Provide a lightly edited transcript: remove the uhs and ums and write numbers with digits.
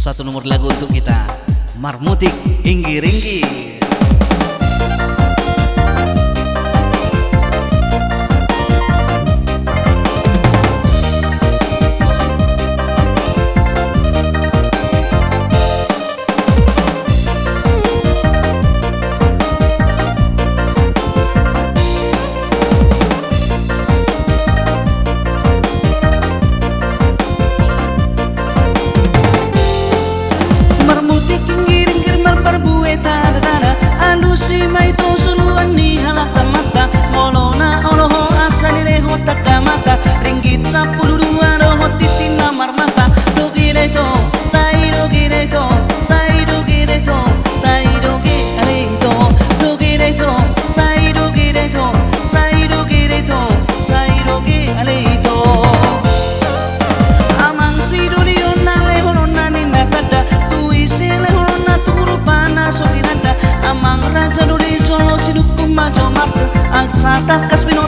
Satu nomor lagu untuk kita, Marmutik Inggir-inggir. Si mai to suruhan ni halak mata molona oloho asani reho tada mata ringgit 10 roho titina marmata dogire to sai dogire to sai dogire to sai dogire to dogire to sai dogire to sai dogire to sai dogire to amang si duliona lehona ninda tada tu isi lehona turu pana sotinanda amang raja duli jolo sidukum majo martu aksata kasbino